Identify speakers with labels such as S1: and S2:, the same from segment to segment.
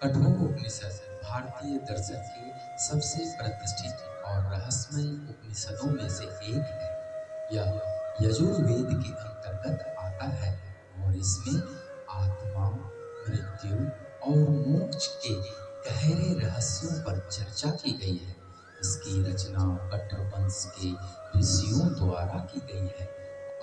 S1: कठोपनिषद भारतीय दर्शन के सबसे प्रतिष्ठित और रहस्यमय उपनिषदों में से एक है। यह यजुर्वेद के अंतर्गत आता है और इसमें आत्मा, मृत्यु और मोक्ष के गहरे रहस्यों पर चर्चा की गई है। इसकी रचना कठ वंश के ऋषियों द्वारा की गई है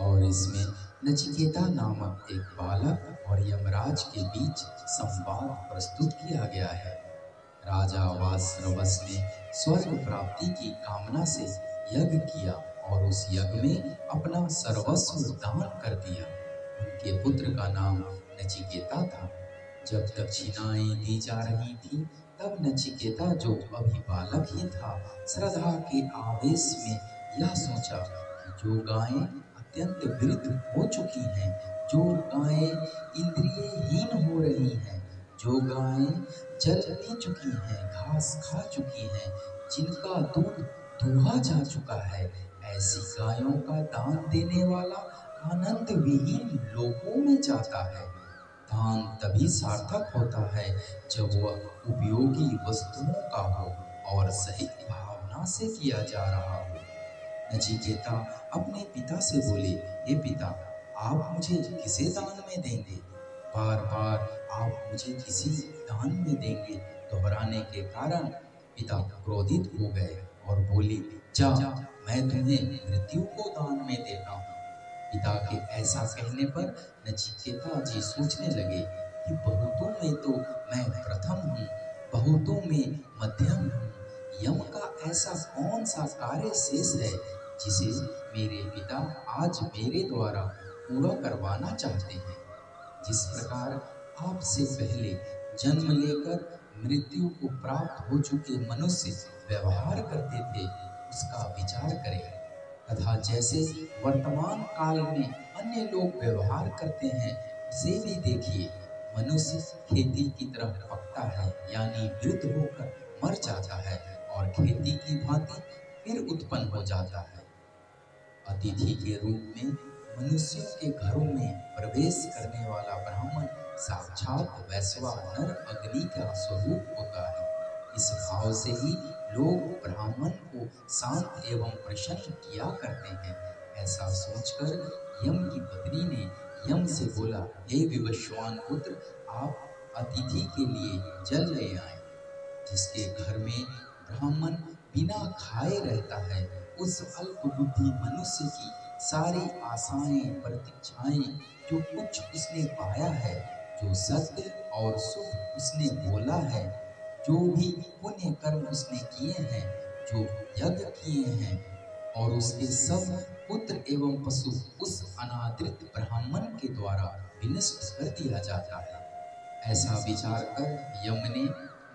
S1: और इसमें नचिकेता नामक एक बालक और यमराज के बीच संवाद प्रस्तुत किया गया है। राजा वासरवस ने स्वर्ग प्राप्ति की कामना से यज्ञ किया और उस यज्ञ में अपना सर्वस्व दान कर दिया। उनके पुत्र का नाम नचिकेता था। जब दक्षिणाएं दी जा रही थी तब नचिकेता, जो अभी बालक ही था, श्रद्धा के आवेश में यह सोचा कि जो गायें अत्यंत वृद्ध हो चुकी हैं, जो गायें इंद्रियहीन हो रही हैं, जो गायें जल पी चुकी हैं, घास खा चुकी हैं, जिनका दूध दुहा जा चुका है, ऐसी गायों का दान देने वाला आनंद विहीन लोकों में जाता है। दान तभी सार्थक होता है जब वह उपयोगी वस्तुओं का हो और सही भावना से किया जा रहा हो। नचिकेता अपने पिता से बोले, हे पिता, आप मुझे किसे दान में देंगे? बार बार आप मुझे किसी दान में देंगे दोहराने के कारण पिता क्रोधित हो गए और बोले, जा, मैं तुम्हें मृत्यु को दान में देता हूँ। पिता के ऐसा कहने पर नचिकेता जी सोचने लगे कि बहुतों में तो मैं प्रथम हूँ, बहुतों में मध्यम हूँ। यम का ऐसा कौन सा कार्य शेष है जिसे मेरे पिता आज मेरे द्वारा पूरा करवाना चाहते हैं? जिस प्रकार आपसे पहले जन्म लेकर मृत्यु को प्राप्त हो चुके मनुष्य व्यवहार करते थे, उसका विचार करें, तथा जैसे वर्तमान काल में अन्य लोग व्यवहार करते हैं, उसे भी देखिए। मनुष्य खेती की तरह पकता है, यानी वृद्ध होकर मर जाता है और खेती की भांति फिर उत्पन्न हो जाता है। अतिथि के रूप में मनुष्यों के घरों में प्रवेश करने वाला ब्राह्मण साक्षात वैश्वानर अग्नि का स्वरूप होता है। इस भाव से ही लोग ब्राह्मण को शांत एवं प्रसन्न किया करते हैं। ऐसा सोचकर यम की पत्नी ने यम से बोला, हे विवस्वान पुत्र, आप अतिथि के लिए जल ले आए। जिसके घर में ब्राह्मण बिना खाए रहता है, उस अल्प बुद्धि मनुष्य की सारी आशाएं, प्रतीक्षाएं, जो कुछ उसने पाया है, जो सत्य और शुभ उसने बोला है, जो भी पुण्य कर्म उसने किए हैं, जो यज्ञ किए हैं, और उसके सब पुत्र एवं पशु उस अनादृत ब्राह्मण के द्वारा विनष्ट कर दिया जाता है। ऐसा विचार कर यम ने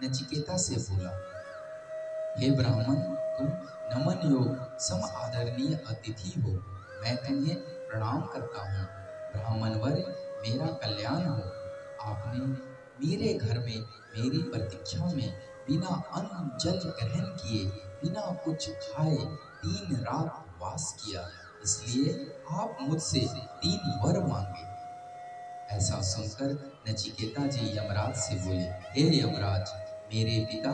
S1: नचिकेता से बोला, हे ब्राह्मण, तुम नमन योग सम आदरणीय अतिथि हो, मैं तुम्हें प्रणाम करता हूँ। ब्राह्मण वर्य, मेरा कल्याण हो। आपने मेरे घर में मेरी प्रतीक्षा में बिना अन्न जल ग्रहण किए, बिना कुछ खाए 3 रात वास किया, इसलिए आप मुझसे 3 वर मांगे। ऐसा सुनकर नचिकेता जी यमराज से बोले, हे यमराज, मेरे पिता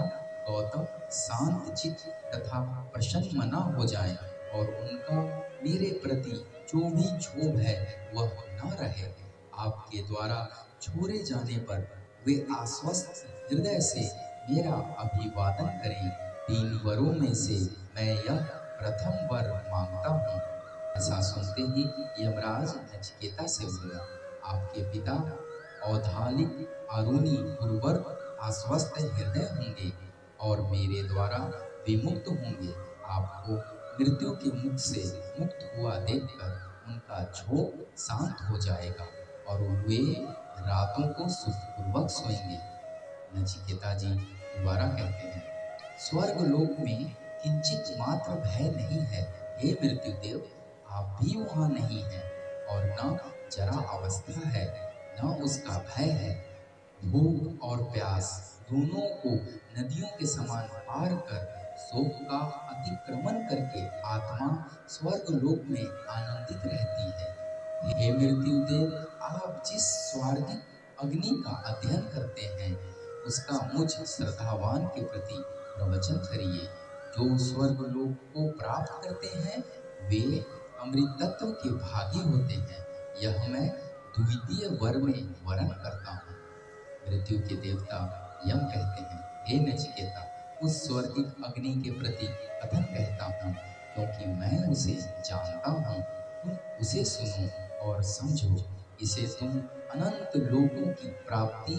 S1: गौतम शांत चित्त तथा प्रसन्न मना हो जाएं और उनका मेरे प्रति जो भी क्षोभ है वह न रहे। आपके द्वारा छोड़े जाने पर वे आश्वस्त हृदय से मेरा अभिवादन करें। 3 वरों में से मैं यह प्रथम वर मांगता हूँ। ऐसा सुनते ही यमराज नचिकेता से बोला, आपके पिता औधालिक, अरुणी, उर्वर, आश्वस्त हृदय होंगे और मेरे द्वारा विमुक्त होंगे। आपको मृत्यु के मुख से मुक्त हुआ देखकर उनका क्षोभ शांत हो जाएगा और वे रातों को सुखपूर्वक सोएंगे। नचिकेता जी दोबारा कहते हैं, स्वर्ग लोक में किंचित मात्र भय नहीं है। हे मृत्युदेव, आप भी वहाँ नहीं हैं और न जरा अवस्था है, न उसका भय है। भूख और प्यास दोनों को नदियों के समान पार कर शोक का अतिक्रमण करके आत्मा स्वर्ग लोक में आनंदित रहती है। हे मृत्युदेव, आप जिस स्वार्गिक अग्नि का अध्ययन करते हैं, उसका मुझ श्रद्धावान के प्रति प्रवचन करिए। जो स्वर्ग लोक को प्राप्त करते हैं वे अमृत तत्व के भागी होते हैं। यह मैं द्वितीय वर में वर्ण करता हूँ। मृत्यु के देवता यम कहते हैं, हे नचिकेता, उस स्वर्गिक अग्नि के प्रति कथन कहता हूँ, क्योंकि मैं उसे जानता हूँ। तुम उसे सुनो और समझो। इसे तुम अनंत लोकों की प्राप्ति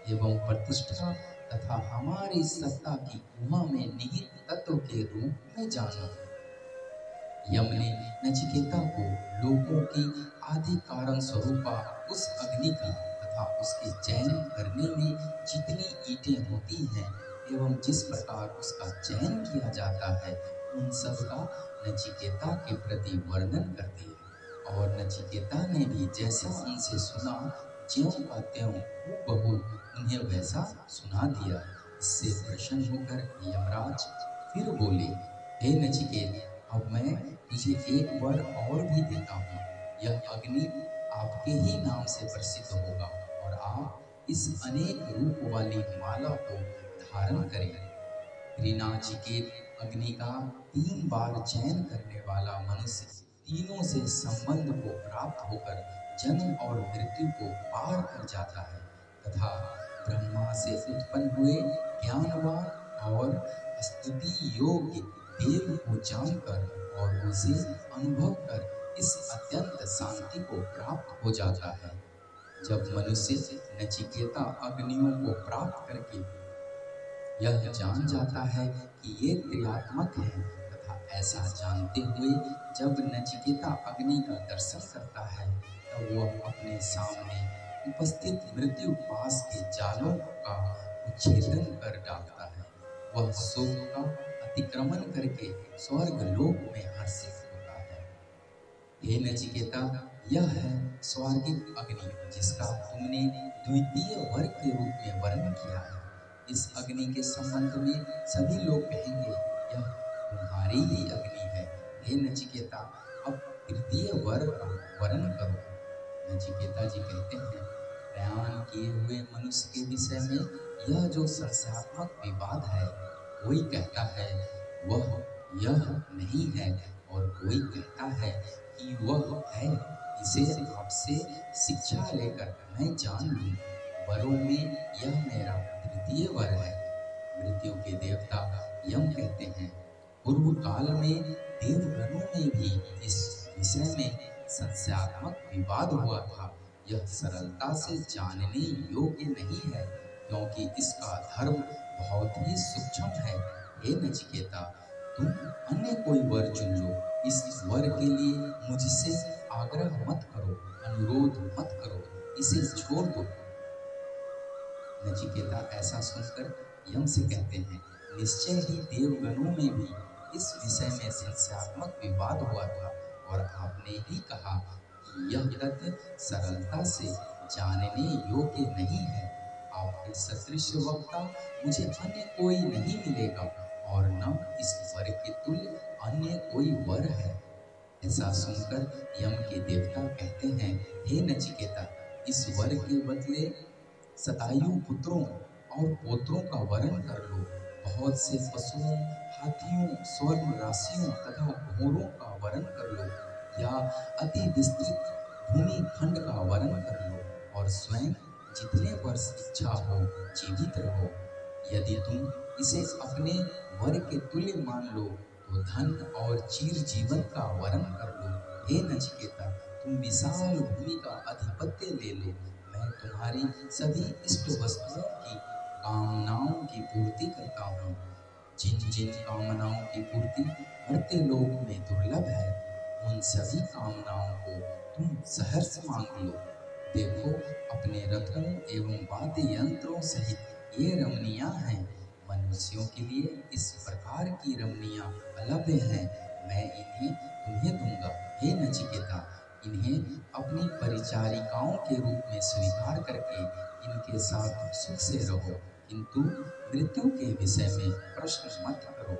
S1: एवं प्रतिष्ठा तथा हमारी सत्ता की उमा में निहित तत्व के रूप में जानो। यम ने नचिकेता को लोगों की आदि कारण स्वरूपा उस अग्नि का तथा उसके चयन करने में जितनी ईंटें होती हैं एवं जिस प्रकार उसका चयन किया जाता है, उन सब का नचिकेता के प्रति वर्णन कर दिया। और नचिकेता ने भी जैसा उनसे सुना, ज्यों का त्यों हूबहू उन्हें वैसा सुना दिया। इससे प्रसन्न होकर यमराज फिर बोले, हे नचिकेत, अब मैं तुझे एक वर और भी देता हूँ। यह अग्नि आपके ही नाम से प्रसिद्ध होगा और आप इस अनेक रूप वाली माला को धारण करें। ऋणाचिकेत, अग्नि का 3 बार चयन करने वाला मनुष्य तीनों से संबंध को प्राप्त होकर जन्म और मृत्यु को पार कर जाता है तथा ब्रह्मा से उत्पन्न हुए ज्ञानवान और स्तुति योग्य देव को जानकर और उसे अनुभव कर इस अत्यंत शांति को प्राप्त हो जाता है। जब मनुष्य नचिकेता अग्नियों को प्राप्त करके यह जान जाता है कि ये त्रियात्मक हैं तथा ऐसा जानते हुए जब नचिकेता अग्नि का दर्शन करता है, तब वह अपने सामने उपस्थित मृत्यु पास के जालों का उच्छेदन कर डालता है। वह शोक का अतिक्रमण करके स्वर्ग लोक में हर्षित होता है। हे नचिकेता, यह है स्वर्गिक अग्नि जिसका तुमने द्वितीय वर्ग के रूप में वर्णन किया है। इस अग्नि के संबंध में सभी लोग कहेंगे, यह तुम्हारी ही अग्नि है। हे नचिकेता, अब तृतीय वर्ग का वर्णन करो। नचिकेता जी कहते हैं, प्रयाण किए हुए मनुष्य के विषय में यह जो संशयात्मक विवाद है, कोई कहता है वह यह नहीं है और कोई कहता है कि वह है। इसे आपसे शिक्षा लेकर मैं जान लूं। वरों में यह मेरा तृतीय वर है। मृत्यु के देवता यम कहते हैं, पूर्व काल में देवगणों में भी इस विषय में संशयात्मक विवाद हुआ था। यह सरलता से जानने योग्य नहीं है, क्योंकि इसका धर्म बहुत ही सूक्ष्म है। हे नचिकेता, तुम अन्य कोई वर चुन लो। इस वर के लिए मुझसे आग्रह मत करो, अनुरोध मत करो, इसे छोड़ दो। नचिकेता ऐसा सुनकर यम से कहते हैं, निश्चय ही देवगणों में भी इस विषय में संशयात्मक विवाद हुआ था और आपने ही कहा कि यह तथ्य सरलता से जानने योग्य नहीं है। आपके सदृश वक्ता मुझे अन्य कोई नहीं मिलेगा और न इस वर के तुल्य अन्य कोई वर है। ऐसा सुनकर यम के देवता कहते हैं, हे नचिकेता, इस वर के बदले शतायु पुत्रों और पोत्रों का वर्ण कर लो। बहुत से पशुओं, हाथियों, स्वर्ण राशियों तथा घोड़ों का वर्ण कर लो, या अति विस्तृत भूमि खंड का वर्ण कर लो और स्वयं जितने वर्ष इच्छा हो जीवित रहो। यदि तुम इसे अपने वर के तुल्य मान लो तो धन और चिर जीवन का वर्ण कर लो। हे नचिकेता, तुम विशाल भूमि का आधिपत्य ले लो। मैं तुम्हारी सभी इष्ट वस्तुओं की कामनाओं की पूर्ति करता हूँ। जिन जिन कामनाओं की पूर्ति मर्त्य लोक में दुर्लभ है, उन सभी कामनाओं को तुम सहर्ष मांग लो। देखो, अपने रथों एवं वाद्य यंत्रों सहित ये रमणियां हैं। मनुष्यों के लिए इस प्रकार की रमणियां अलभ्य हैं। मैं इन्हें तुम्हें दूंगा। हे नचिकेता, इन्हें अपनी परिचारिकाओं के रूप में स्वीकार करके इनके साथ सुख से रहो, किंतु मृत्यु के विषय में प्रश्न मत करो।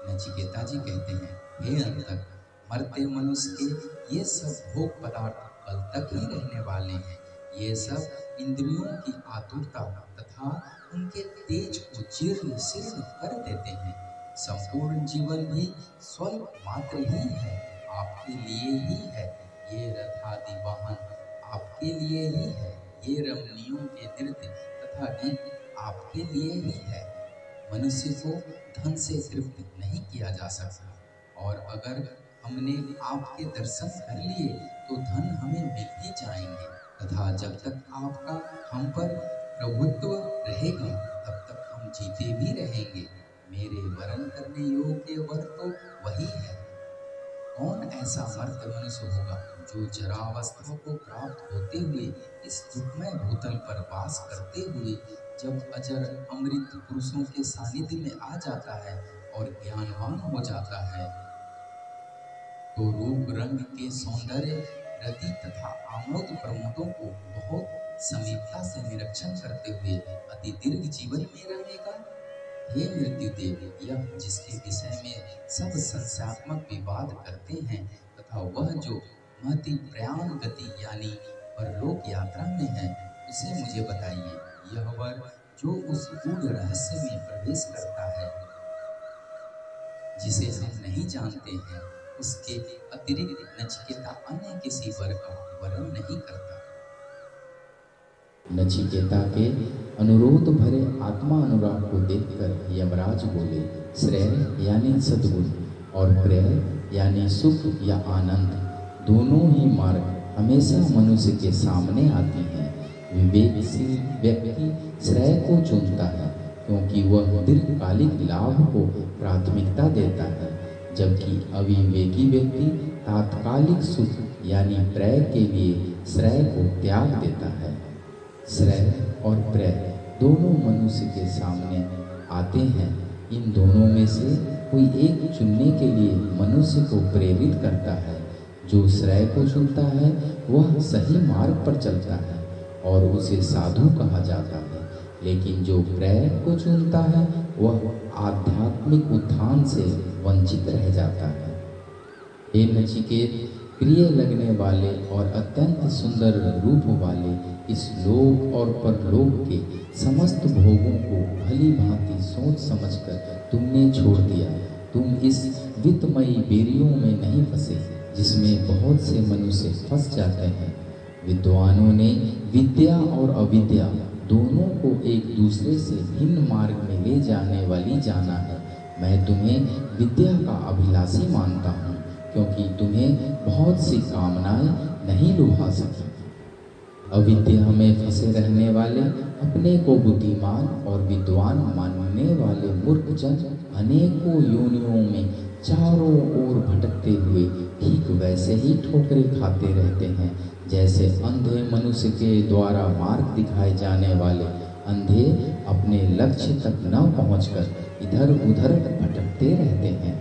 S1: नचिकेता जी कहते हैं, हे अंतक, मरते मनुष्य के ये सब भोग पदार्थ कल तक ही रहने वाले हैं। ये सब इंद्रियों की आतुरता तथा उनके तेज को जीर्ण शीर्ण कर देते हैं। संपूर्ण जीवन भी स्वल्प मात्र ही है, आपके लिए ही है। ये रथादि वाहन आपके लिए ही है, ये रमणियों के नृत्य तथा गीत आपके लिए ही है। मनुष्य को धन से तृप्त नहीं किया जा सकता, और अगर हमने आपके दर्शन कर लिए तो धन हमें मिल ही जाएंगे, तथा जब तक आपका हम पर प्रभुत्व रहेगा तब तक हम जीते भी रहेंगे। मेरे वरण करने योग्य वर तो वही है। कौन ऐसा मर्द मनुष्य होगा जो जरावस्था को प्राप्त होते हुए इस दुखमय भूतल पर वास करते हुए जब अजर अमृत पुरुषों के सानिध्य में आ जाता है और ज्ञानवान हो जाता है, तो रूप रंग के सौंदर्य रति तथा आमोद प्रमोदों को बहुत समीपता से निरीक्षण करते हुए अति दीर्घ जीवन में रहेगा। हे मृत्युदेव, यह जिसके विषय में सब संशयात्मक विवाद करते हैं तथा वह जो महती प्रयाण गति यानी परलोक यात्रा में है, उसे मुझे बताइए। यह वर जो उस गूढ़ रहस्य में प्रवेश करता है जिसे हम नहीं जानते हैं, उसके अतिरिक्त नचिकेता अन्य किसी वर का वरण नहीं करता।
S2: नचिकेता के अनुरोध भरे आत्मा अनुराग को देखकर यमराज बोले, श्रेय यानी सद्गुण और प्रेय यानी सुख या आनंद, दोनों ही मार्ग हमेशा मनुष्य के सामने आती हैं। विवेकशील व्यक्ति श्रेय को चुनता है क्योंकि वह दीर्घकालिक लाभ को प्राथमिकता देता है, जबकि अविवेकी व्यक्ति तात्कालिक सुख यानी प्रेय के लिए श्रेय को त्याग देता है। श्रेय और प्रेय दोनों मनुष्य के सामने आते हैं। इन दोनों में से कोई एक चुनने के लिए मनुष्य को प्रेरित करता है। जो श्रेय को चुनता है वह सही मार्ग पर चलता है और उसे साधु कहा जाता है, लेकिन जो प्रेय को चुनता है वह आध्यात्मिक उत्थान से वंचित रह जाता है। हे नचिकेत, प्रिय लगने वाले और अत्यंत सुंदर रूप वाले इस लोक और परलोक के समस्त भोगों को भली भांति सोच समझकर तुमने छोड़ दिया। तुम इस वित्तमयी बेरियों में नहीं फंसे जिसमें बहुत से मनुष्य फंस जाते हैं। विद्वानों ने विद्या और अविद्या दोनों को एक दूसरे से भिन्न मार्ग में ले जाने वाली जाना है। मैं तुम्हें विद्या का अभिलाषी मानता हूँ क्योंकि तुम्हें बहुत सी कामनाएं नहीं लुभा सकी। अविद्या में फंसे रहने वाले, अपने को बुद्धिमान और विद्वान मानने वाले मूर्ख जन अनेकों योनियों में चारों ओर भटकते हुए ठीक वैसे ही ठोकरें खाते रहते हैं जैसे अंधे मनुष्य के द्वारा मार्ग दिखाए जाने वाले अंधे अपने लक्ष्य तक न पहुंचकर इधर उधर भटकते रहते हैं।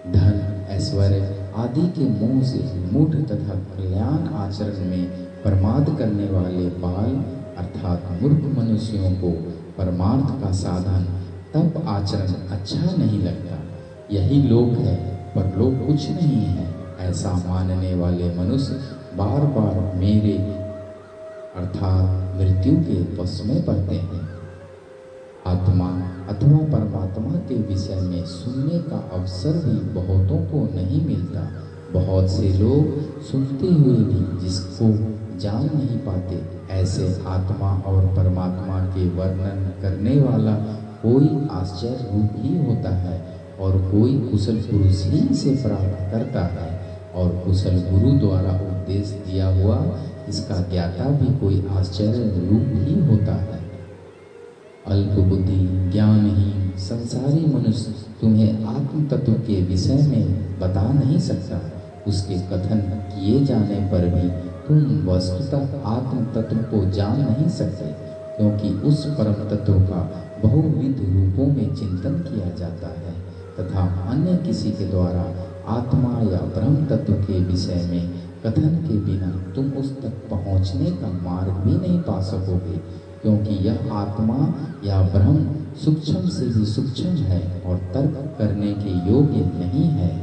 S2: धन, ऐश्वर्य आदि के मोह से मूढ़ तथा कल्याण आचरण में प्रमाद करने वाले बाल अर्थात मूर्ख मनुष्यों को परमार्थ का साधन तब आचरण अच्छा नहीं लगता। यही लोक है, परलोक कुछ नहीं है, ऐसा मानने वाले मनुष्य बार बार मेरे अर्थात मृत्यु के वश में पड़ते हैं। आत्मा अथवा परमात्मा के विषय में सुनने का अवसर भी बहुतों को नहीं मिलता। बहुत से लोग सुनते हुए भी जिसको जान नहीं पाते। ऐसे आत्मा और परमात्मा के वर्णन करने वाला कोई आश्चर्य रूप ही होता है और कोई कुशल पुरुष ही इसे प्राप्त करता है, और कुशल गुरु द्वारा उपदेश दिया हुआ इसका ज्ञाता भी कोई आश्चर्य रूप ही होता है। अल्प बुद्धि, ज्ञानहीन संसारी मनुष्य तुम्हें आत्म तत्व के विषय में बता नहीं सकता। उसके कथन किए जाने पर भी तुम वस्तुतः आत्म तत्व को जान नहीं सकते, क्योंकि उस परम तत्व का बहुविध रूपों में चिंतन किया जाता है तथा अन्य किसी के द्वारा आत्मा या ब्रह्म तत्व के विषय में कथन के बिना तुम उस तक पहुँचने का मार्ग भी नहीं पा सकोगे, क्योंकि यह आत्मा या ब्रह्म सूक्ष्म से भी सूक्ष्म है और तर्क करने के योग्य नहीं है।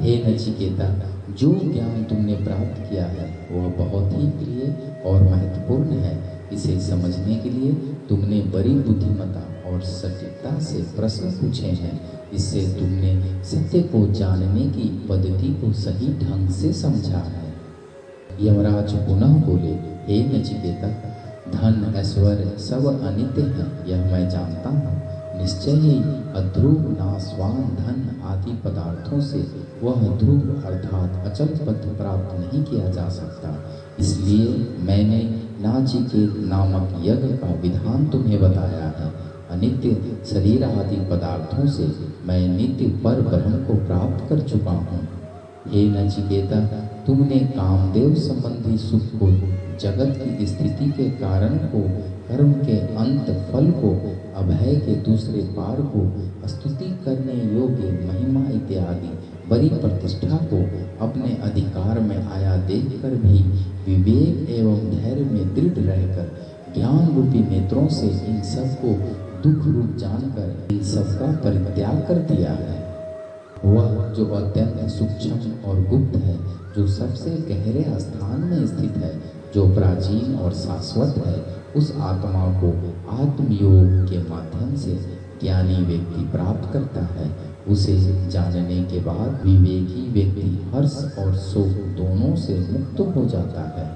S2: हे नचिकेता, जो ज्ञान तुमने प्राप्त किया है वह बहुत ही प्रिय और महत्वपूर्ण है। इसे समझने के लिए तुमने बड़ी बुद्धिमता और सटीकता से प्रश्न पूछे हैं। इससे तुमने सत्य को जानने की पद्धति को सही ढंग से समझा है। यमराज पुनः बोले, हे नचिकेता, धन ऐश्वर्य सब अनित्य है, यह मैं जानता हूँ। निश्चय ही अध्रुव नाशवान धन आदि पदार्थों से वह ध्रुव अर्थात अचल पद प्राप्त नहीं किया जा सकता। इसलिए मैंने नाचिकेत नामक यज्ञ का विधान तुम्हें बताया है। अनित्य शरीर आदि पदार्थों से मैं नित्य पर ब्रह्म को प्राप्त कर चुका हूँ। हे नचिकेता, तुमने कामदेव संबंधी सुख को, जगत की स्थिति के कारण को, कर्म के अंत फल को, अभय के दूसरे पार को, स्तुति करने योग्य महिमा इत्यादि बड़ी प्रतिष्ठा को अपने अधिकार में आया देखकर भी विवेक एवं धैर्य में दृढ़ रहकर ज्ञान रूपी नेत्रों से इन सब को दुख रूप जानकर इन सबका परित्याग कर दिया है। वह जो अत्यंत सूक्ष्म और गुप्त है, जो सबसे गहरे स्थान में स्थित है, जो प्राचीन और शाश्वत है, उस आत्मा को आत्मयोग के माध्यम से ज्ञानी व्यक्ति प्राप्त करता है। उसे जानने के बाद विवेकी व्यक्ति हर्ष और शोक दोनों से मुक्त हो जाता है।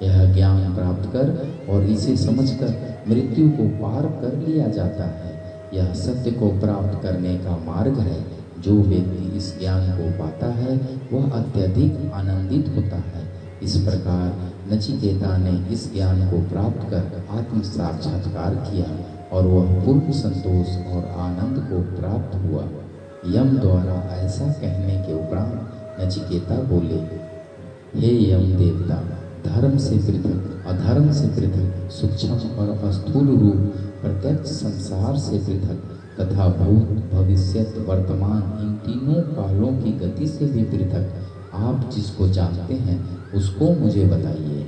S2: यह ज्ञान प्राप्त कर और इसे समझकर मृत्यु को पार कर लिया जाता है। यह सत्य को प्राप्त करने का मार्ग है। जो व्यक्ति इस ज्ञान को पाता है वह अत्यधिक आनंदित होता है। इस प्रकार नचिकेता ने इस ज्ञान को प्राप्त कर आत्म साक्षात्कार किया और वह पूर्ण संतोष और आनंद को प्राप्त हुआ। यम द्वारा ऐसा कहने के उपरांत नचिकेता बोले, हे यम देवता, धर्म से पृथक, अधर्म से पृथक, सूक्ष्म और स्थूल रूप प्रत्यक्ष संसार से पृथक तथा भूत, भविष्यत, वर्तमान इन तीनों कालों की गति से भी पृथक आप जिसको जानते हैं उसको मुझे बताइए।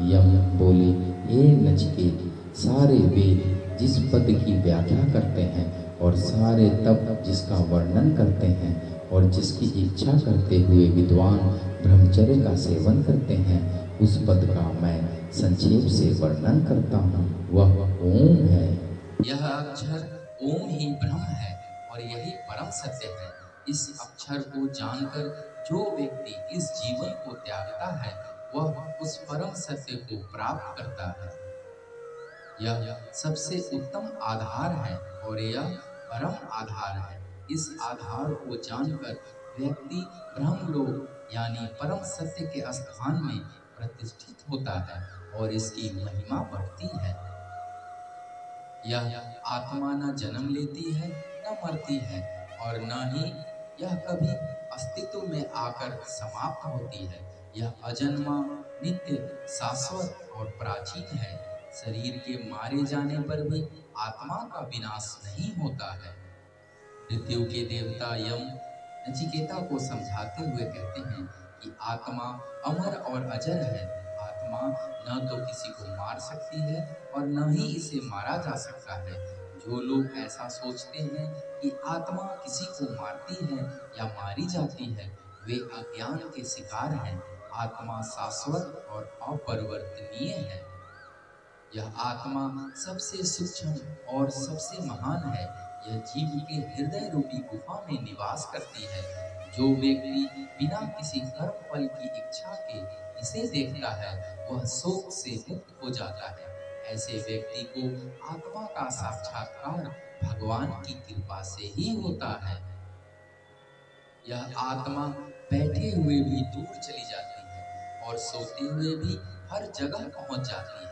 S2: यम बोले, हे नचिकेत, सारे वेद जिस पद की व्याख्या करते हैं और सारे तप जिसका वर्णन करते हैं और जिसकी इच्छा करते हुए विद्वान ब्रह्मचर्य का सेवन करते हैं, उस पद का मैं संक्षेप से वर्णन करता हूँ। वह ओम है।
S1: यह अक्षर ओम ही ब्रह्म है और यही परम सत्य है। इस अक्षर को जानकर जो व्यक्ति इस जीवन को त्यागता है वह उस परम सत्य को प्राप्त करता है। यह सबसे उत्तम आधार है और यह परम आधार है। इस आधार को जानकर व्यक्ति ब्रह्मलोक यानी परम सत्य के स्थान में प्रतिष्ठित होता है और इसकी महिमा बढ़ती है। यह आत्मा न जन्म लेती है न मरती है और न ही यह कभी अस्तित्व में आकर समाप्त होती है। यह अजन्मा, नित्य, शाश्वत और प्राचीन है। शरीर के मारे जाने पर भी आत्मा का विनाश नहीं होता है। मृत्यु के देवता यम नचिकेता को समझाते हुए कहते हैं कि आत्मा अमर और अजर है। आत्मा न तो किसी को मार सकती है और न ही इसे मारा जा सकता है। जो लोग ऐसा सोचते हैं कि आत्मा किसी को मारती है या मारी जाती है, वे अज्ञान के शिकार हैं। आत्मा शाश्वत और अपरिवर्तनीय है। यह आत्मा सबसे सूक्ष्म और सबसे महान है। यह जीव के हृदय रूपी गुफा में निवास करती है। जो व्यक्ति बिना किसी कर्म फल की इच्छा के इसे देखता है वह शोक से मुक्त हो जाता है। ऐसे व्यक्ति को आत्मा का साक्षात्कार भगवान की कृपा से ही होता है। यह आत्मा बैठे हुए भी दूर चली जाती है और सोते हुए भी हर जगह पहुंच जाती है।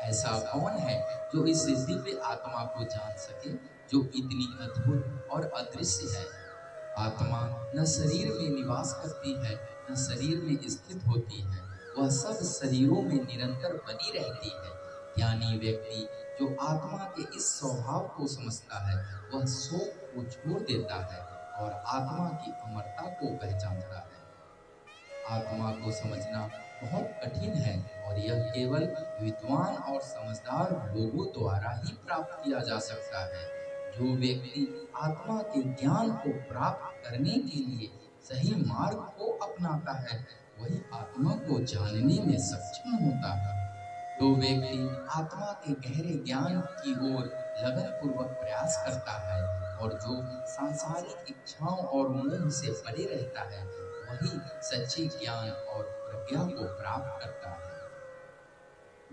S1: ऐसा कौन है जो इस दिव्य आत्मा को जान सके जो इतनी अद्भुत और अदृश्य है। आत्मा न शरीर में निवास करती है न शरीर में स्थित होती है। वह सब शरीरों में निरंतर बनी रहती है। ज्ञानी व्यक्ति जो आत्मा के इस स्वभाव को समझता है वह शोक को छोड़ देता है और आत्मा की अमरता को पहचानता है। आत्मा को समझना बहुत कठिन है और यह केवल विद्वान और समझदार लोगों द्वारा ही प्राप्त किया जा सकता है। जो व्यक्ति आत्मा के ज्ञान को प्राप्त करने के लिए सही मार्ग को अपनाता है वही आत्मा को जानने में सक्षम होता है। जो व्यक्ति आत्मा के गहरे ज्ञान की ओर लगन पूर्वक प्रयास करता है और जो सांसारिक इच्छाओं और मोह से परे रहता है, वही सच्चे ज्ञान और प्रज्ञा को प्राप्त करता है।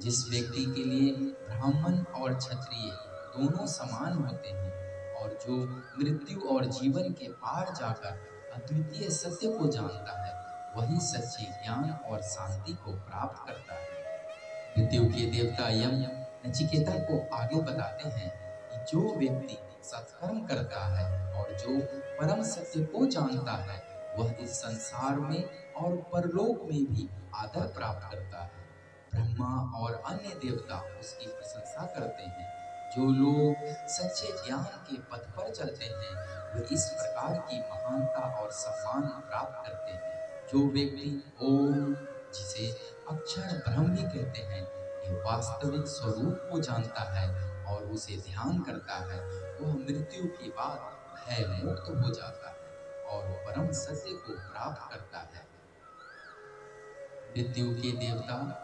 S1: जिस व्यक्ति के लिए ब्राह्मण और क्षत्रिय दोनों समान होते हैं और जो मृत्यु और जीवन के पार जाकर अद्वितीय सत्य को जानता है, वही सच्चे ज्ञान और शांति को प्राप्त करता है। मृत्यु के देवता यम नचिकेता को आगे बताते हैं कि जो व्यक्ति सत्कर्म करता है और जो परम सत्य को जानता है, वह इस संसार में और परलोक में भी आदर प्राप्त करता है। ब्रह्मा और अन्य देवता उसकी प्रशंसा करते हैं। जो लोग सच्चे ज्ञान के पथ पर चलते हैं, वे इस प्रकार की महानता और सम्मान प्राप्त करते हैं। जो व्यक्ति ओम, जिसे अक्षर ब्रह्म भी कहते हैं, के वास्तविक स्वरूप को जानता है और उसे ध्यान करता है, वह मृत्यु के बाद भय मुक्त हो जाता है और परम सत्य को प्राप्त करता है। मृत्यु के देवता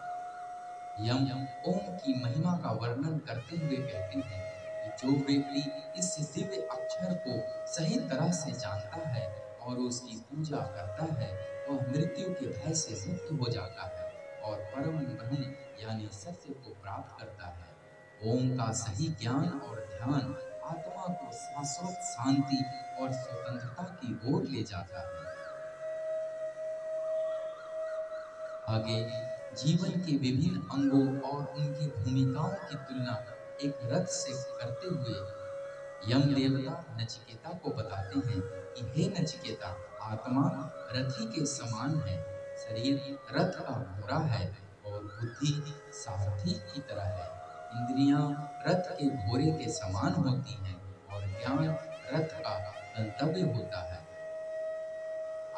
S1: यम ओम की महिमा का वर्णन करते हुए कहते हैं कि जो व्यक्ति इस दिव्य अक्षर को सही तरह से जानता है और उसकी पूजा करता है, वह मृत्यु के भय से मुक्त हो जाता है और परम ब्रह्म यानी सत्य को प्राप्त करता है। ओम का सही ज्ञान और ध्यान आत्मा को शाश्वत शांति और स्वतंत्रता की ओर ले जाता है। आगे जीवन के विभिन्न अंगों और उनकी भूमिकाओं की तुलना एक रथ से करते हुए यम देवता नचिकेता को बताते हैं कि हे नचिकेता, आत्मा रथी के समान है, शरीर रथ का घोड़ा है और बुद्धि सारथी की तरह है। इंद्रियां रथ के घोड़े के समान होती हैं और ज्ञान रथ का गंतव्य होता है।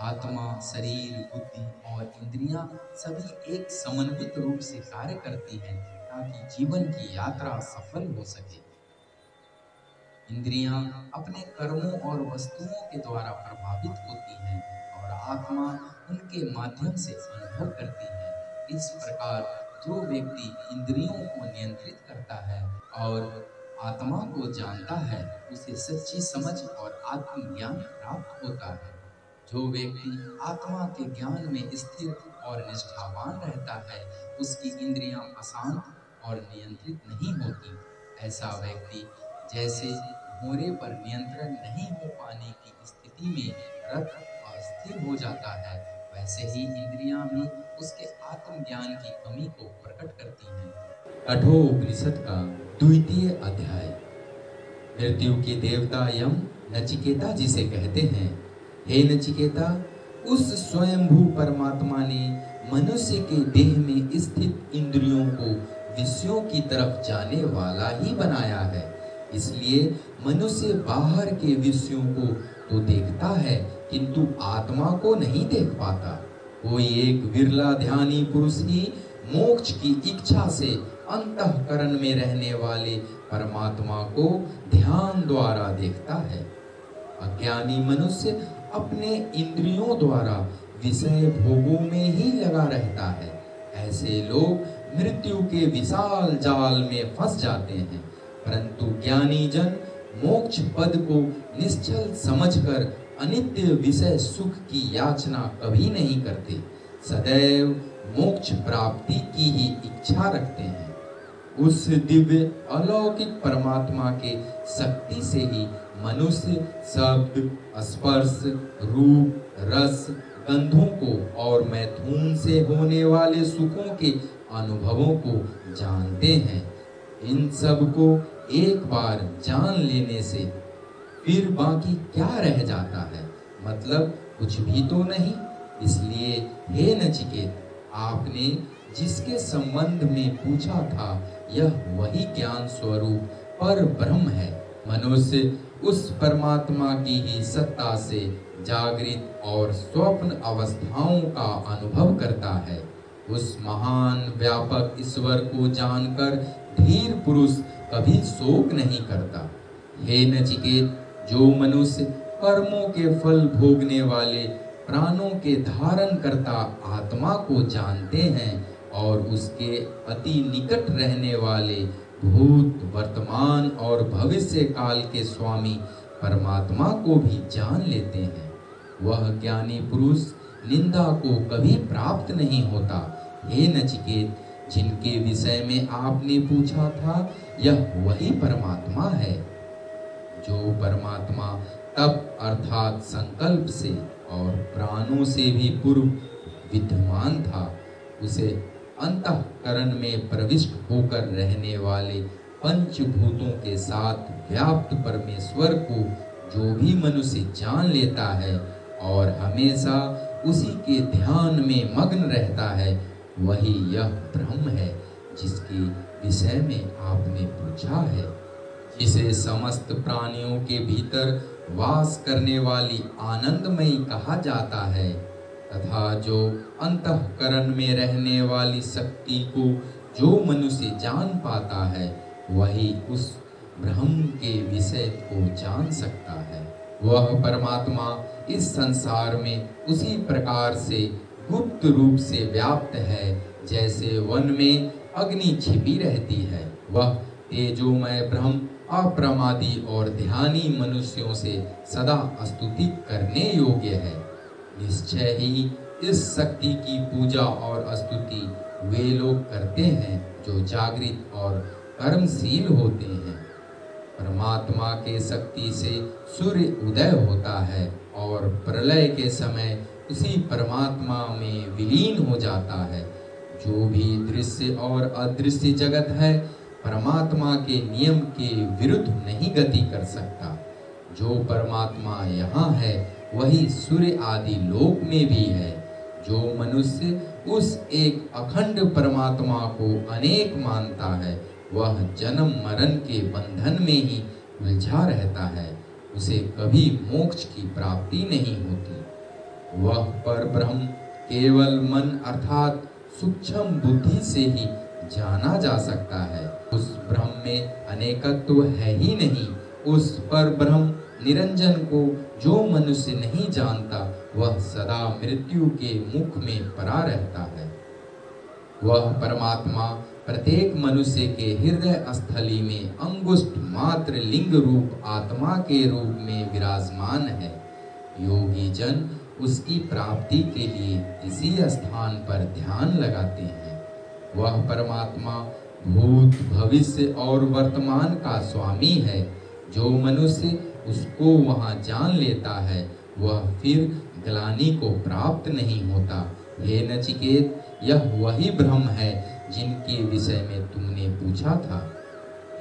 S1: आत्मा, शरीर, बुद्धि और इंद्रियां सभी एक समन्वित रूप से कार्य करती हैं ताकि जीवन की यात्रा सफल हो सके। इंद्रियां अपने कर्मों और वस्तुओं के द्वारा प्रभावित होती हैं और आत्मा उनके माध्यम से अनुभव करती है। इस प्रकार जो व्यक्ति इंद्रियों को नियंत्रित करता है और आत्मा को जानता है, उसे सच्ची समझ और आत्मज्ञान प्राप्त होता है। जो व्यक्ति आत्मा के ज्ञान में स्थिर और निष्ठावान रहता है, उसकी इंद्रियां अशांत और नियंत्रित नहीं होती। ऐसा व्यक्ति जैसे घोड़े पर नियंत्रण नहीं हो पाने की स्थिति में रथ अस्थिर हो जाता है, वैसे ही इंद्रियां भी उसके आत्मज्ञान की कमी को प्रकट करती हैं। कठोपनिषद का 2वां अध्याय। मृत्यु के देवता यम नचिकेता जी से कहते हैं, हे नचिकेता, उस स्वयंभू परमात्मा ने मनुष्य के देह में स्थित इंद्रियों को विषयों की तरफ जाने वाला ही बनाया है। इसलिए मनुष्य बाहर के विषयों को तो देखता है, किंतु आत्मा को नहीं देख पाता। कोई एक विरला ध्यानी पुरुष ही मोक्ष की इच्छा से अंतःकरण में रहने वाले परमात्मा को ध्यान द्वारा देखता है। अज्ञानी मनुष्य अपने इंद्रियों द्वारा विषय भोगों में ही लगा रहता है। ऐसे लोग मृत्यु के विशाल जाल में फंस जाते हैं, परंतु ज्ञानी जन मोक्ष पद को निश्चल समझकर अनित्य विषय सुख की याचना कभी नहीं करते, सदैव मोक्ष प्राप्ति की ही इच्छा रखते हैं। उस दिव्य अलौकिक परमात्मा के शक्ति से ही मनुष्य शब्द, स्पर्श, रूप, रस, गंधों को और मैथुन से होने वाले सुखों के अनुभवों को जानते हैं। इन सब को एक बार जान लेने से फिर बाकी क्या रह जाता है, मतलब कुछ भी तो नहीं। इसलिए हे नचिकेत, आपने जिसके संबंध में पूछा था, यह वही ज्ञान स्वरूप पर ब्रह्म है। मनुष्य उस परमात्मा की ही सत्ता से जागृत और स्वप्न अवस्थाओं का अनुभव करता है। उस महान व्यापक ईश्वर को जानकर धीर पुरुष कभी शोक नहीं करता। हे नचिकेत, जो मनुष्य कर्मों के फल भोगने वाले प्राणों के धारण करता आत्मा को जानते हैं,
S2: और उसके अति निकट रहने वाले भूत, वर्तमान और भविष्य काल के स्वामी परमात्मा को भी जान लेते हैं। वह ज्ञानी पुरुष निंदा को कभी प्राप्त नहीं होता। हे नचिकेत, जिनके विषय में आपने पूछा था, यह वही परमात्मा है जो परमात्मा तप अर्थात संकल्प से और प्राणों से भी पूर्व विद्यमान था। उसे अंतःकरण में प्रविष्ट होकर रहने वाले पंचभूतों के साथ व्याप्त परमेश्वर को जो भी मनुष्य जान लेता है और हमेशा उसी के ध्यान में मग्न रहता है, वही यह ब्रह्म है जिसके विषय में आपने पूछा है। जिसे समस्त प्राणियों के भीतर वास करने वाली आनंदमयी कहा जाता है तथा जो अंतःकरण में रहने वाली शक्ति को जो मनुष्य जान पाता है, वही उस ब्रह्म के विषय को जान सकता है। वह परमात्मा इस संसार में उसी प्रकार से गुप्त रूप से व्याप्त है जैसे वन में अग्नि छिपी रहती है। वह तेजोमय ब्रह्म अप्रमादी और ध्यानी मनुष्यों से सदा स्तुति करने योग्य है। निश्चय ही इस शक्ति की पूजा और स्तुति वे लोग करते हैं जो जागृत और कर्मशील होते हैं। परमात्मा के शक्ति से सूर्य उदय होता है और प्रलय के समय उसी परमात्मा में विलीन हो जाता है। जो भी दृश्य और अदृश्य जगत है, परमात्मा के नियम के विरुद्ध नहीं गति कर सकता। जो परमात्मा यहाँ है, वही सूर्य आदि लोक में भी है। जो मनुष्य उस एक अखंड परमात्मा को अनेक मानता है, वह जन्म मरण के बंधन में ही उलझा रहता है। उसे कभी मोक्ष की प्राप्ति नहीं होती। वह पर ब्रह्म केवल मन अर्थात सूक्ष्म बुद्धि से ही जाना जा सकता है। उस ब्रह्म में अनेकत्व है ही नहीं। उस पर ब्रह्म निरंजन को जो मनुष्य नहीं जानता, वह सदा मृत्यु के मुख में पड़ा रहता है। वह परमात्मा प्रत्येक मनुष्य के हृदय स्थली में अंगुष्ठ मात्र लिंग रूप आत्मा के रूप में विराजमान है। योगी जन उसकी प्राप्ति के लिए इसी स्थान पर ध्यान लगाते हैं। वह परमात्मा भूत, भविष्य और वर्तमान का स्वामी है। जो मनुष्य उसको वहाँ जान लेता है, वह फिर ग्लानि को प्राप्त नहीं होता। हे नचिकेत, यह वही ब्रह्म है जिनके विषय में तुमने पूछा था।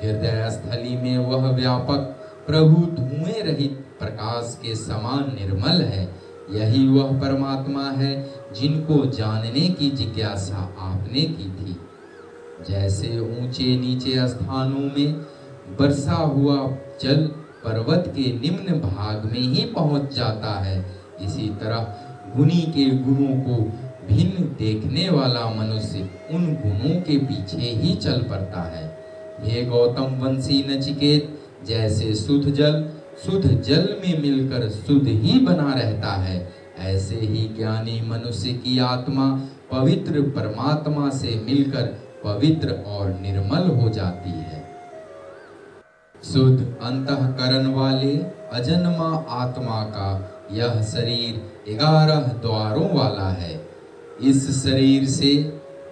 S2: हृदय स्थली में वह व्यापक प्रभु धुएं रहित प्रकाश के समान निर्मल है। यही वह परमात्मा है जिनको जानने की जिज्ञासा आपने की थी। जैसे ऊंचे नीचे स्थानों में बरसा हुआ जल पर्वत के निम्न भाग में ही पहुंच जाता है, इसी तरह गुणी के गुणों को भिन्न देखने वाला मनुष्य उन गुणों के पीछे ही चल पड़ता है। हे गौतम वंशी नचिकेत, जैसे शुद्ध जल में मिलकर शुद्ध ही बना रहता है, ऐसे ही ज्ञानी मनुष्य की आत्मा पवित्र परमात्मा से मिलकर पवित्र और निर्मल हो जाती है। शुद्ध अंतःकरण वाले अजन्मा आत्मा का यह शरीर 11 द्वारों वाला है। इस शरीर से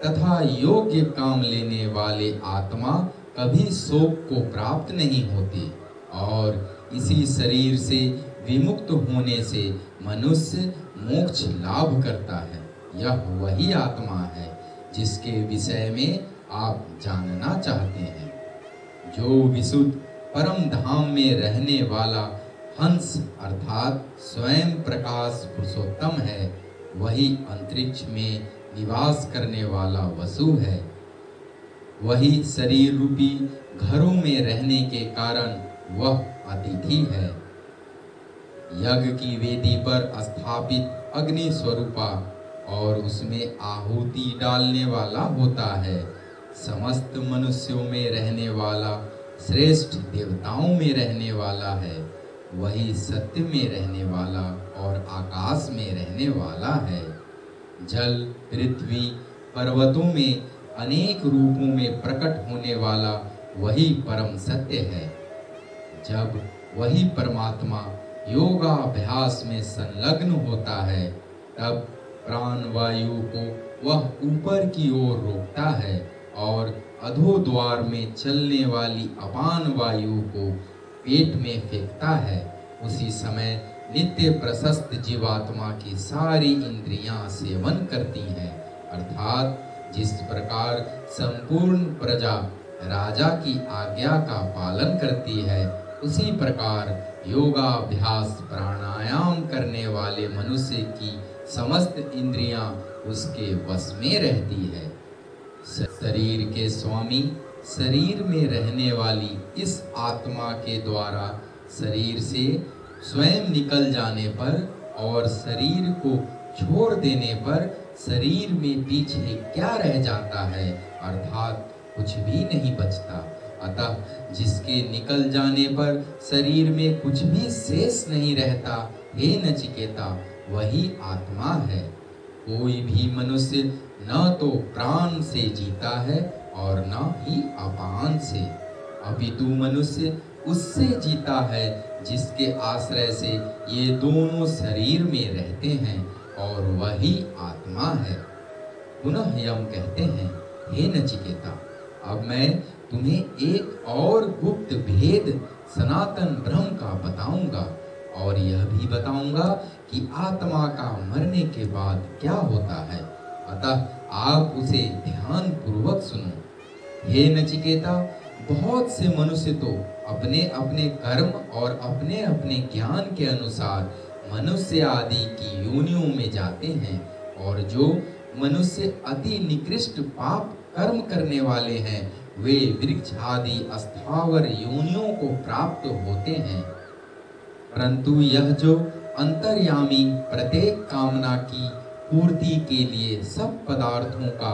S2: तथा योग्य काम लेने वाले आत्मा कभी शोक को प्राप्त नहीं होती और इसी शरीर से विमुक्त होने से मनुष्य मोक्ष लाभ करता है। यह वही आत्मा है जिसके विषय में आप जानना चाहते हैं। जो विशुद्ध परम धाम में रहने वाला हंस अर्थात स्वयं प्रकाश पुरुषोत्तम है, वही अंतरिक्ष में निवास करने वाला वसु है। वही शरीर रूपी घरों में रहने के कारण वह अतिथि है। यज्ञ की वेदी पर स्थापित अग्नि स्वरूपा और उसमें आहुति डालने वाला होता है। समस्त मनुष्यों में रहने वाला, श्रेष्ठ देवताओं में रहने वाला है। वही सत्य में रहने वाला और आकाश में रहने वाला है। जल, पृथ्वी, पर्वतों में अनेक रूपों में प्रकट होने वाला वही परम सत्य है। जब वही परमात्मा योगाभ्यास में संलग्न होता है, तब प्राण वायु को वह ऊपर की ओर रोकता है और अधोद्वार में चलने वाली अपान वायु को पेट में फेंकता है। उसी समय नित्य प्रशस्त जीवात्मा की सारी इंद्रियां सेवन करती हैं, अर्थात जिस प्रकार संपूर्ण प्रजा राजा की आज्ञा का पालन करती है, उसी प्रकार योगाभ्यास प्राणायाम करने वाले मनुष्य की समस्त इंद्रियां उसके वश में रहती है। शरीर के स्वामी शरीर में रहने वाली इस आत्मा के द्वारा शरीर से स्वयं निकल जाने पर और शरीर को छोड़ देने पर शरीर में पीछे क्या रह जाता है, अर्थात कुछ भी नहीं बचता। अतः जिसके निकल जाने पर शरीर में कुछ भी शेष नहीं रहता, हे नचिकेता, वही आत्मा है। कोई भी मनुष्य न तो प्राण से जीता है और न ही अपान से, अपितु मनुष्य उससे जीता है जिसके आश्रय से ये दोनों शरीर में रहते हैं, और वही आत्मा है। पुनः यम कहते हैं, हे नचिकेता, अब मैं तुम्हें एक और गुप्त भेद सनातन ब्रह्म का बताऊंगा, और यह भी बताऊंगा कि आत्मा का मरने के बाद क्या होता है। अतः आप उसे ध्यान पूर्वक सुनो। हे नचिकेता, बहुत से मनुष्य तो अपने अपने कर्म और अपने अपने ज्ञान के अनुसार मनुष्य आदि की योनियों में जाते हैं, और जो मनुष्य अति निकृष्ट पाप कर्म करने वाले हैं, वे वृक्ष आदि अस्थावर योनियों को प्राप्त होते हैं। परंतु यह जो अंतर्यामी प्रत्येक कामना की पूर्ति के लिए सब पदार्थों का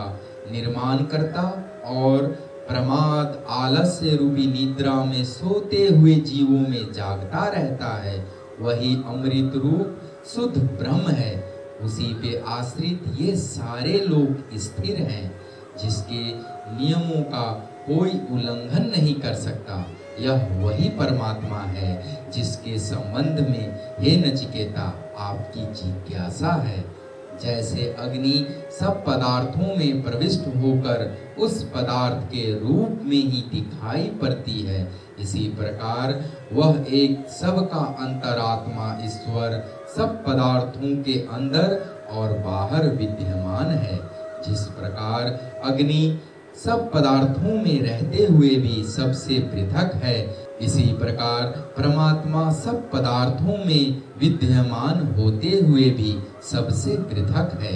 S2: निर्माण करता और प्रमाद आलस्य रूपी निद्रा में सोते हुए जीवों में जागता रहता है, वही अमृत रूप शुद्ध ब्रह्म है। उसी पे आश्रित ये सारे लोग स्थिर हैं, जिसके नियमों का कोई उल्लंघन नहीं कर सकता। यह वही परमात्मा है जिसके संबंध में, हे नचिकेता, आपकी जिज्ञासा है। जैसे अग्नि सब पदार्थों में प्रविष्ट होकर उस पदार्थ के रूप में ही दिखाई पड़ती है, इसी प्रकार वह एक सबका अंतरात्मा ईश्वर सब पदार्थों के अंदर और बाहर विद्यमान है। जिस प्रकार अग्नि सब पदार्थों में रहते हुए भी सबसे पृथक है, इसी प्रकार परमात्मा सब पदार्थों में विद्यमान होते हुए भी सबसे पृथक है।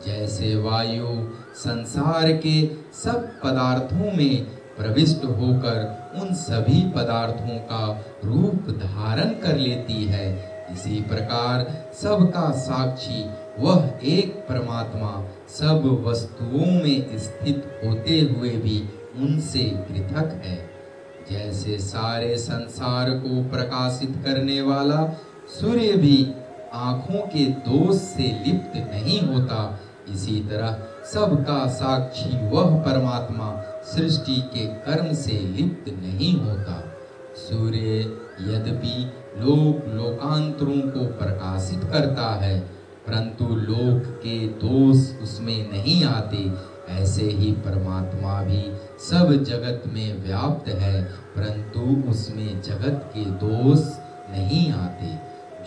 S2: जैसे वायु संसार के सब पदार्थों में प्रविष्ट होकर उन सभी पदार्थों का रूप धारण कर लेती है, इसी प्रकार सबका साक्षी वह एक परमात्मा सब वस्तुओं में स्थित होते हुए भी उनसे पृथक है। जैसे सारे संसार को प्रकाशित करने वाला सूर्य भी आँखों के दोष से लिप्त नहीं होता, इसी तरह सबका साक्षी वह परमात्मा सृष्टि के कर्म से लिप्त नहीं होता। सूर्य यद्यपि लोक लोकांतरों को प्रकाशित करता है, परंतु लोक के दोष उसमें नहीं आते, ऐसे ही परमात्मा भी सब जगत में व्याप्त है, परंतु उसमें जगत के दोष नहीं आते।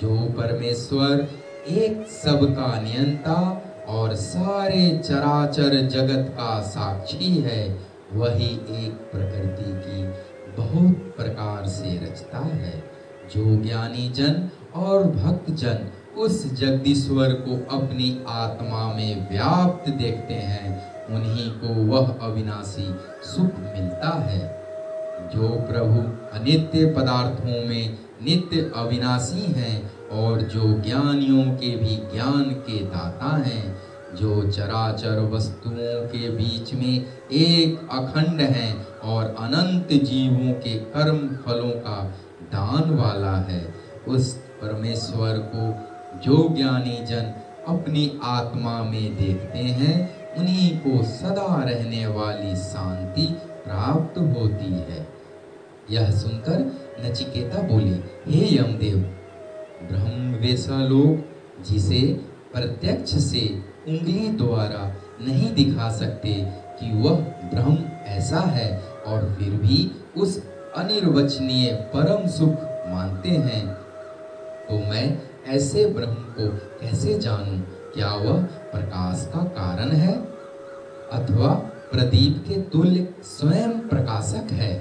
S2: जो परमेश्वर एक सबका नियंता और सारे चराचर जगत का साक्षी है, वही एक प्रकृति की बहुत प्रकार से रचता है। जो ज्ञानी जन और भक्त जन उस जगदीश्वर को अपनी आत्मा में व्याप्त देखते हैं, उन्हीं को वह अविनाशी सुख मिलता है। जो प्रभु अनित्य पदार्थों में नित्य अविनाशी हैं और जो ज्ञानियों के भी ज्ञान के दाता हैं, जो चराचर वस्तुओं के बीच में एक अखंड हैं और अनंत जीवों के कर्म फलों का दान वाला है, उस परमेश्वर को जो ज्ञानी जन अपनी आत्मा में देखते हैं, उन्हीं को सदा रहने वाली शांति प्राप्त होती है। यह सुनकर नचिकेता बोले, हे यमदेव, ब्रह्म वैसा लोक जिसे प्रत्यक्ष से उंगली द्वारा नहीं दिखा सकते कि वह ब्रह्म ऐसा है, और फिर भी उस अनिर्वचनीय परम सुख मानते हैं, तो मैं ऐसे ब्रह्म को कैसे जानूं? क्या वह प्रकाश का कारण है अथवा प्रदीप के तुल्य स्वयं प्रकाशक है?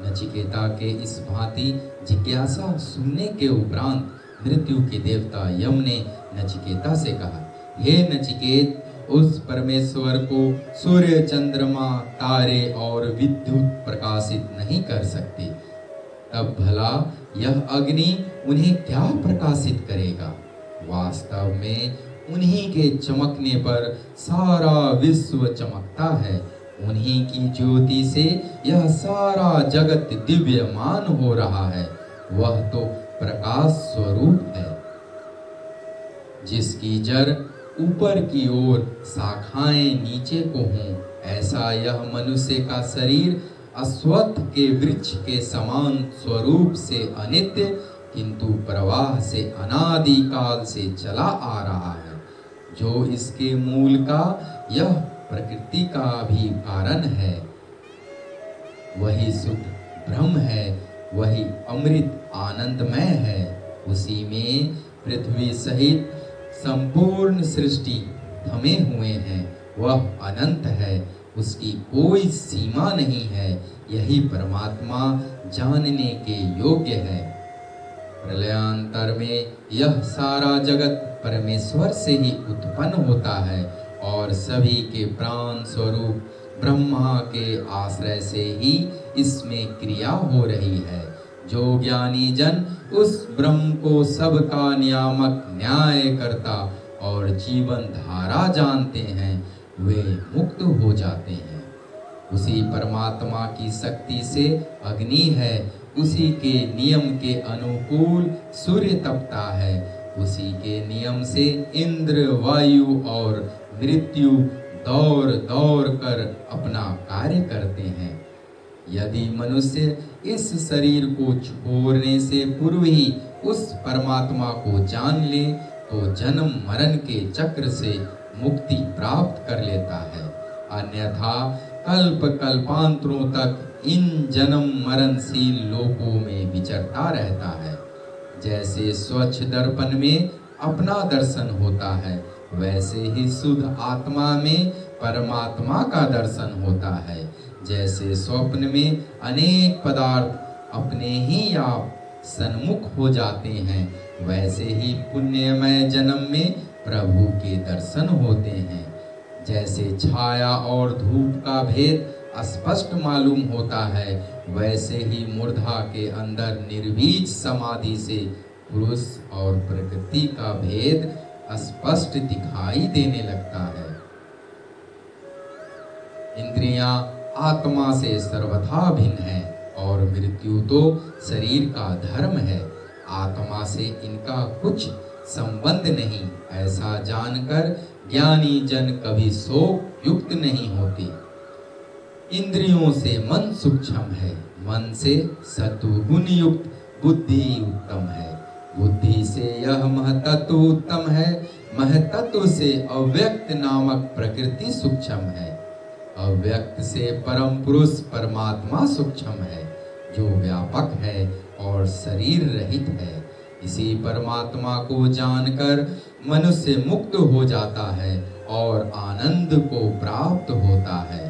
S2: नचिकेता के इस भांति जिज्ञासा सुनने के उपरांत मृत्यु के देवता यम ने नचिकेता से कहा, हे नचिकेत, उस परमेश्वर को सूर्य, चंद्रमा, तारे और विद्युत प्रकाशित नहीं कर सकते, तब भला यह अग्नि उन्हें क्या प्रकाशित करेगा? वास्तव में उन्हीं के चमकने पर सारा विश्व चमकता है। उन्हीं की ज्योति से यह सारा जगत दिव्यमान हो रहा है। वह तो प्रकाश स्वरूप है, जिसकी जड़ ऊपर की ओर, शाखाएं नीचे को हों। ऐसा यह मनुष्य का शरीर अश्वत्थ के वृक्ष के समान स्वरूप से अनित्य, किंतु प्रवाह से अनादि काल से चला आ रहा है। जो इसके मूल का, यह प्रकृति का भी कारण है, वही शुद्ध ब्रह्म है, वही अमृत आनंदमय है। उसी में पृथ्वी सहित संपूर्ण सृष्टि थमे हुए हैं। वह अनंत है, उसकी कोई सीमा नहीं है। यही परमात्मा जानने के योग्य है। प्रलयांतर में यह सारा जगत परमेश्वर से ही उत्पन्न होता है, और सभी के प्राण स्वरूप ब्रह्मा के आश्रय से ही इसमें क्रिया हो रही है। जो ज्ञानी जन उस ब्रह्म को सबका नियामक, न्याय करता और जीवन धारा जानते हैं, वे मुक्त हो जाते हैं। उसी परमात्मा की शक्ति से अग्नि है, उसी के नियम के अनुकूल सूर्य तपता है, उसी के नियम से इंद्र, वायु और मृत्यु दौड़ दौड़ कर अपना कार्य करते हैं। यदि मनुष्य इस शरीर को छोड़ने से पूर्व ही उस परमात्मा को जान ले, तो जन्म मरण के चक्र से मुक्ति प्राप्त कर लेता है। अन्यथा कल्प कल्पांतरों तक इन जन्म मरणशील लोकों में विचरता रहता है। जैसे स्वच्छ दर्पण में अपना दर्शन होता है, वैसे ही शुद्ध आत्मा में परमात्मा का दर्शन होता है। जैसे स्वप्न में अनेक पदार्थ अपने ही आप सन्मुख हो जाते हैं, वैसे ही पुण्यमय जन्म में प्रभु के दर्शन होते हैं। जैसे छाया और धूप का भेद स्पष्ट मालूम होता है, वैसे ही मूर्धा के अंदर निर्बीज समाधि से पुरुष और प्रकृति का भेद स्पष्ट दिखाई देने लगता है। इंद्रियां आत्मा से सर्वथा भिन्न है, और मृत्यु तो शरीर का धर्म है। आत्मा से इनका कुछ संबंध नहीं। ऐसा जानकर ज्ञानी जन कभी शोक युक्त नहीं होते। इंद्रियों से मन सूक्ष्म है, मन से सत्वगुण युक्त बुद्धि उत्तम है, बुद्धि से यह महतत्व उत्तम है, महतत्व से अव्यक्त नामक प्रकृति सूक्ष्म है, अव्यक्त से परम पुरुष परमात्मा सूक्ष्म है, जो व्यापक है और शरीर रहित है। इसी परमात्मा को जानकर मनुष्य मुक्त हो जाता है और आनंद को प्राप्त होता है।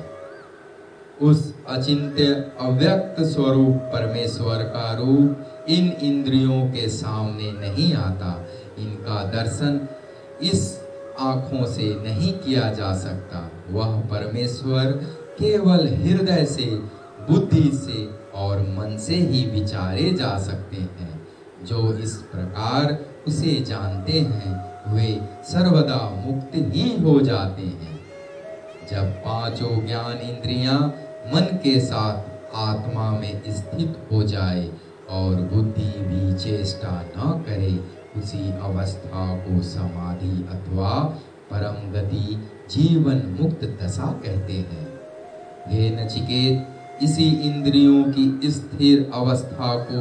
S2: उस अचिंत्य अव्यक्त स्वरूप परमेश्वर का रूप इन इंद्रियों के सामने नहीं आता। इनका दर्शन इस आँखों से नहीं किया जा सकता। वह परमेश्वर केवल हृदय से, बुद्धि से और मन से ही विचारे जा सकते हैं। जो इस प्रकार उसे जानते हैं, वे सर्वदा मुक्त ही हो जाते हैं। जब पांचों ज्ञान इंद्रियां मन के साथ आत्मा में स्थित हो जाए और बुद्धि भी चेष्टा न करे, उसी अवस्था को समाधि अथवा परम गति जीवन मुक्त दशा कहते हैं। हे नचिकेत, इसी इंद्रियों की स्थिर अवस्था को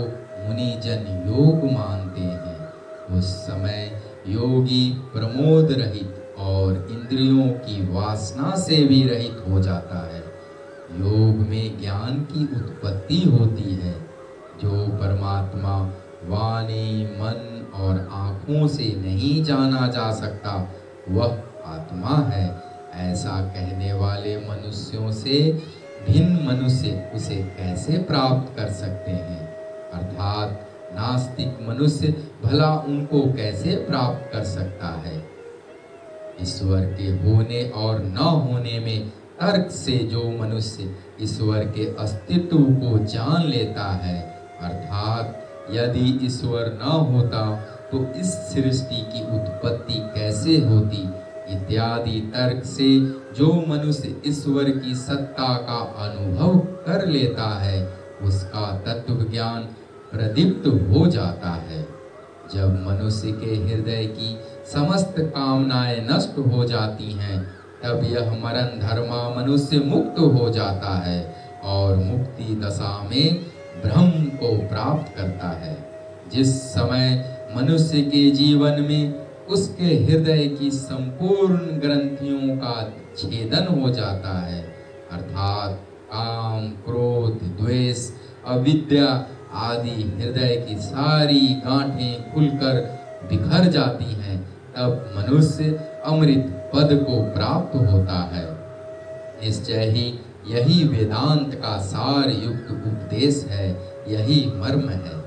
S2: मुनिजन योग मानते हैं। उस समय योगी प्रमोद रहित और इंद्रियों की वासना से भी रहित हो जाता है। योग में ज्ञान की उत्पत्ति होती है। जो परमात्मा वाणी, मन और आँखों से नहीं जाना जा सकता, वह आत्मा है। ऐसा कहने वाले मनुष्यों से भिन्न मनुष्य उसे कैसे प्राप्त कर सकते हैं? अर्थात नास्तिक मनुष्य भला उनको कैसे प्राप्त कर सकता है? ईश्वर के होने और न होने में तर्क से जो मनुष्य ईश्वर के अस्तित्व को जान लेता है, अर्थात यदि ईश्वर न होता तो इस सृष्टि की उत्पत्ति कैसे होती इत्यादि तर्क से जो मनुष्य ईश्वर की सत्ता का अनुभव कर लेता है, उसका तत्व ज्ञान प्रदीप्त हो जाता है। जब मनुष्य के हृदय की समस्त कामनाएं नष्ट हो जाती हैं, तब यह मरण धर्मा मनुष्य मुक्त हो जाता है और मुक्ति दशा में ब्रह्म को प्राप्त करता है। जिस समय मनुष्य के जीवन में उसके हृदय की संपूर्ण ग्रंथियों का छेदन हो जाता है, अर्थात काम, क्रोध, द्वेष, अविद्या आदि हृदय की सारी गांठें खुलकर बिखर जाती हैं, तब मनुष्य अमृत पद को प्राप्त होता है। निश्चय ही यही वेदांत का सार युक्त उपदेश है, यही मर्म है।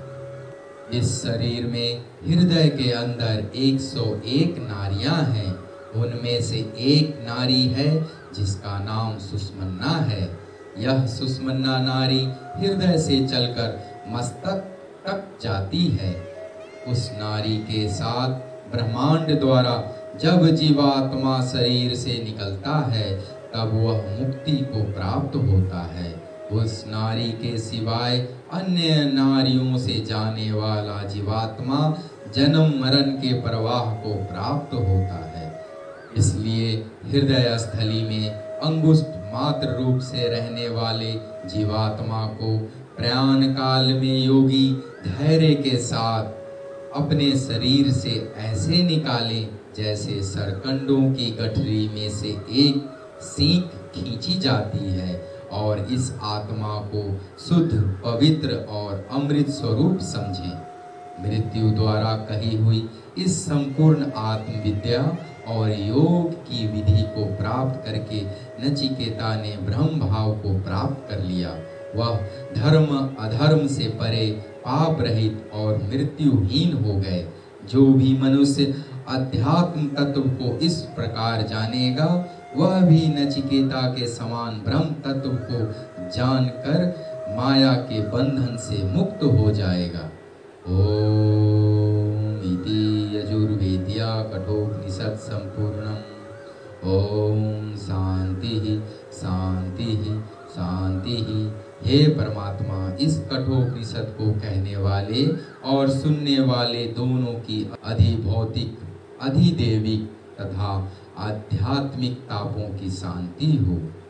S2: इस शरीर में हृदय के अंदर 101 नारियां हैं। उनमें से एक नारी है जिसका नाम सुषुम्ना है। यह सुषुम्ना नारी हृदय से चलकर मस्तक तक जाती है। उस नारी के साथ ब्रह्मांड द्वारा जब जीवात्मा शरीर से निकलता है, तब वह मुक्ति को प्राप्त होता है। उस नारी के सिवाय अन्य नारियों से जाने वाला जीवात्मा जन्म मरण के प्रवाह को प्राप्त होता है। इसलिए हृदय स्थली में अंगुष्ठ मात्र रूप से रहने वाले जीवात्मा को प्रयाण काल में योगी धैर्य के साथ अपने शरीर से ऐसे निकाले जैसे सरकंडों की गठरी में से एक सीख खींची जाती है, और इस आत्मा को शुद्ध, पवित्र और अमृत स्वरूप समझें। मृत्यु द्वारा कही हुई इस संपूर्ण आत्मविद्या और योग की विधि को प्राप्त करके नचिकेता ने ब्रह्म भाव को प्राप्त कर लिया। वह धर्म अधर्म से परे पाप रहित और मृत्युहीन हो गए। जो भी मनुष्य अध्यात्म तत्व को इस प्रकार जानेगा, वह भी नचिकेता के समान ब्रह्म तत्व को जानकर माया के बंधन से मुक्त हो जाएगा। ओम इति यजुर्वेदिया कठोपनिषद संपूर्णम। ओम शांति शांति शांति। हे परमात्मा, इस कठोपनिषद को कहने वाले और सुनने वाले दोनों की अधिभौतिक, अधिदेविक तथा आध्यात्मिक तापों की शांति हो।